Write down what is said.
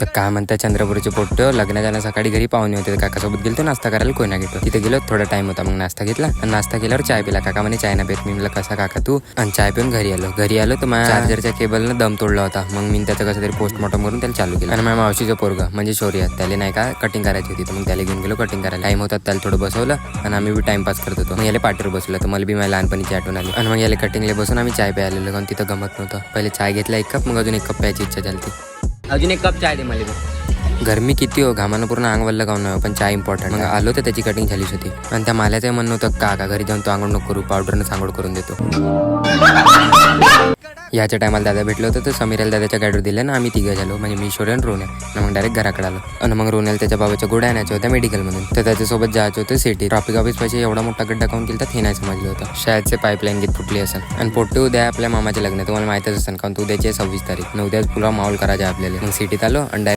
तर काय म्हणता चंद्रपूरचे पोट्टे लग्न जाण्या सकाळी घरी पाहुणे होते. काकासोबत गेलो नाश्ता करायला कोयना घेतो. तिथे गेलो थोडा टाइम होता, मग नाश्ता घेतला आणि नाश्ता केल्यावर चाय पिला. काका म्हणे चाय ना पेत. मी म्हणलं कसा काका तू, आणि चाय पिऊन घरी आलो तर माझ्या चार्जरच्या केबलनं दम तोडला होता. मग मी त्याचं कसं तरी पोस्टमॉर्टम करून त्याला चालू केलं. आणि माझ्या मावशीचं पोरगा म्हणजे शौर्य, त्याला नाही का कटिंग करायची होती, तर मग त्याला घेऊन गेलो कटिंग करायला. टाइम होता त्याला थोडं बसवलं आणि आम्ही बी टाइमपास करत होतो. मग याला पाठीवर बसलं तर मला बी माझ्या लहानपणीची आठवण आली. आणि मग याला कटिंगला बसून आम्ही चाय प्यायला कारण तिथं गमत नव्हतं. पहिले चाय घेतला 1 कप, मग अजून 1 कप प्यायची इच्छा झाली. अजून 1 कप चाय दे मला. गरमी किती हो, घामानं पूर्ण अंग वल्लं गाव नाही, पण चाय इम्पॉर्टंट. मग आलो तर त्याची कटिंग झालीच होती. आणि त्या माल्याचं म्हणणं होतं काका घरी जाऊन तो आंघोळ नको करू, पावडरनं सांगोळ करून देतो. याच्या टायमाला दादा भेटलो होतं तर समीराला दादाच्या गाडीवर दिलं ना आम्ही 3 झालो, म्हणजे मी शौर्य आणि रोन्या. मग डायरेक्ट घराकडे आलो. आणि मग रोन्याला त्याच्या बाबाच्या गोड्या आणायच्या होत्या मेडिकलमधून, तर त्याच्यासोबत जायचं होतं सिटी. ट्रॉफिक ऑफिस पाहिजे एवढा मोठा गड्डा काऊन केला हे नाही समजलं होतं. शाळेचे पाईपलाईन गीत फुटली असेल. आणि पोट्टे उद्या आपल्या मामाचे लग्न, तुम्हाला माहितच असेल कारण तू उद्याची 26 तारीख. उद्याच पुरा माहोल करायचा आपल्याला. मग सिटीत आलो आणि